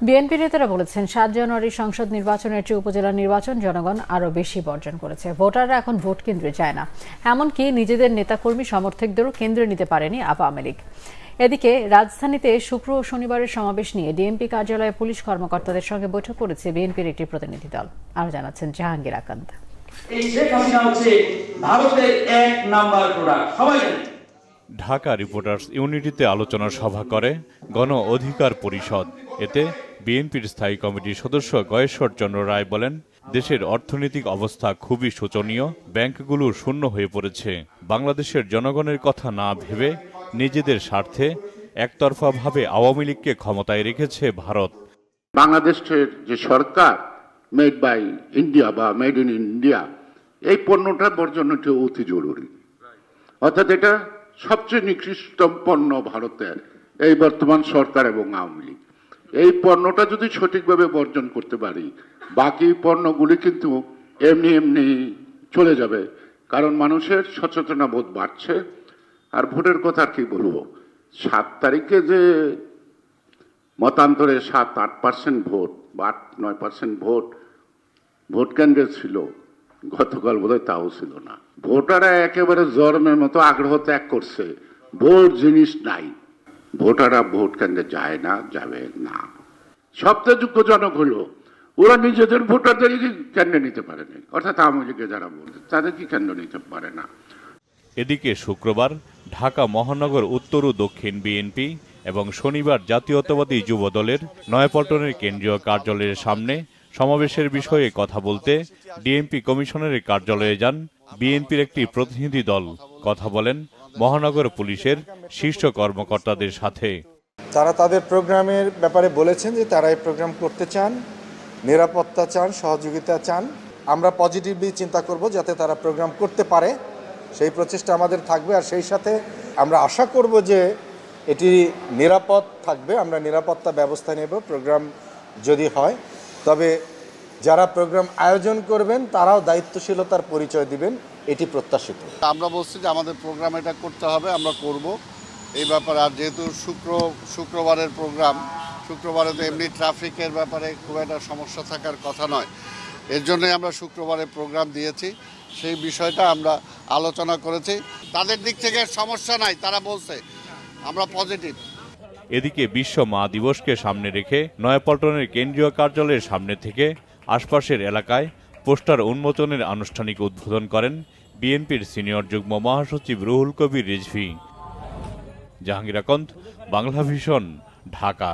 BNP নেতারা বলেছেন ৭ জানুয়ারি সংসদ নির্বাচনের চেয়ে উপজেলা নির্বাচন জনগণ আরও বেশি বর্জন করেছে। ভোটাররা এখন ভোট কেন্দ্রে যায় না, এমনকি নিজেদের নেতাকর্মী সমর্থকদেরও কেন্দ্রে নিতে পারেনি আওয়ামী লীগ। এদিকে রাজধানীতে শুক্র ও শনিবারের সমাবেশ নিয়ে ডিএমপি কার্যালয়ে পুলিশ কর্মকর্তাদের সঙ্গে বৈঠক করেছে বিএনপির একটি প্রতিনিধি দল। আরও জানাচ্ছেন জাহাঙ্গীর আকান্ত। ঢাকা রিপোর্টার্স ইউনিটিতে আলোচনা সভা করে গণ অধিকার পরিষদ। এতে বিএনপির স্থায়ী কমিটির সদস্য গয়েশ্বর চন্দ্র রায় বলেন, দেশের অর্থনৈতিক অবস্থা খুবই শোচনীয়, ব্যাংকগুলো শূন্য হয়ে পড়েছে। বাংলাদেশের জনগণের কথা না ভেবে নিজেদের স্বার্থে একতরফাভাবে আওয়ামী লীগকে ক্ষমতায় রেখেছে ভারত। বাংলাদেশের যে সরকার মেড বাই ইন্ডিয়া বা মেড ইন ইন্ডিয়া, এই পণ্যটা বর্জনটা অতি জরুরি। অর্থাৎ এটা সবচেয়ে নিকৃষ্ট পণ্য ভারতের এই বর্তমান সরকার এবং আওয়ামী লীগ। এই পণ্যটা যদি সঠিকভাবে বর্জন করতে পারি, বাকি পণ্যগুলি কিন্তু এমনি এমনি চলে যাবে, কারণ মানুষের সচেতনতা বোধ বাড়ছে। আর ভোটের কথা কি বলবো, 7 তারিখে যে মতান্তরে 7-8% ভোট বা 8-9% ভোট কেন্দ্রে ছিল, গতকাল বোধহয় তাও ছিল না। ভোটাররা একেবারে জন্মের মতো আগ্রহ ত্যাগ করছে, ভোট জিনিস নাই, ভোটাররা ভোট কেন্দ্রে যায় না, যাবে না। সবচেয়ে যোগ্যজনক হলো ওরা নিজেদের ভোটারদেরই কেন্দ্রে নিতে পারেনি, অর্থাৎ আওয়ামী লীগে যারা বলছে তাদের কি কেন্দ্র নিতে পারে না। এদিকে শুক্রবার ঢাকা মহানগর উত্তর ও দক্ষিণ বিএনপি এবং শনিবার জাতীয়তাবাদী যুব দলের নয়াপল্টনের কেন্দ্রীয় কার্যালয়ের সামনে সমাবেশের বিষয়ে কথা বলতে ডিএমপি কমিশনারের কার্যালয়ে যান বিএনপির একটি প্রতিনিধি দল। কথা বলেন মহানগর পুলিশের শীর্ষ কর্মকর্তাদের সাথে। তারা তাদের প্রোগ্রামের ব্যাপারে বলেছেন যে তারা এই প্রোগ্রাম করতে চান, নিরাপত্তা চান, সহযোগিতা চান। আমরা পজিটিভলি চিন্তা করব যাতে তারা প্রোগ্রাম করতে পারে, সেই প্রচেষ্টা আমাদের থাকবে। আর সেই সাথে আমরা আশা করব যে এটি নিরাপদ থাকবে, আমরা নিরাপত্তা ব্যবস্থা নেব। প্রোগ্রাম যদি হয়, তবে যারা প্রোগ্রাম আয়োজন করবেন তারাও দায়িত্বশীলতার পরিচয় দিবেন, এটি প্রত্যাশিত। আমরা বলছি যে আমাদের প্রোগ্রাম এটা করতে হবে, আমরা করব এই ব্যাপারে। আর যেহেতু শুক্রবারের প্রোগ্রাম, শুক্রবারে তো এমনি ট্রাফিকের ব্যাপারে খুব একটা সমস্যা থাকার কথা নয়, এর জন্যই আমরা শুক্রবারে প্রোগ্রাম দিয়েছি। সেই বিষয়টা আমরা আলোচনা করেছি, তাদের দিক থেকে সমস্যা নাই, তারা বলছে আমরা পজিটিভ। এদিকে বিশ্ব মা দিবসকে সামনে রেখে নয়াপল্টনের কেন্দ্রীয় কার্যালয়ের সামনে থেকে আশপাশের এলাকায় পোস্টার উন্মোচনের আনুষ্ঠানিক উদ্বোধন করেন বিএনপির সিনিয়র যুগ্ম মহাসচিব রুহুল কবির রিজভী। জাহাঙ্গীর আকান্ত, বাংলা ভিশন, ঢাকা।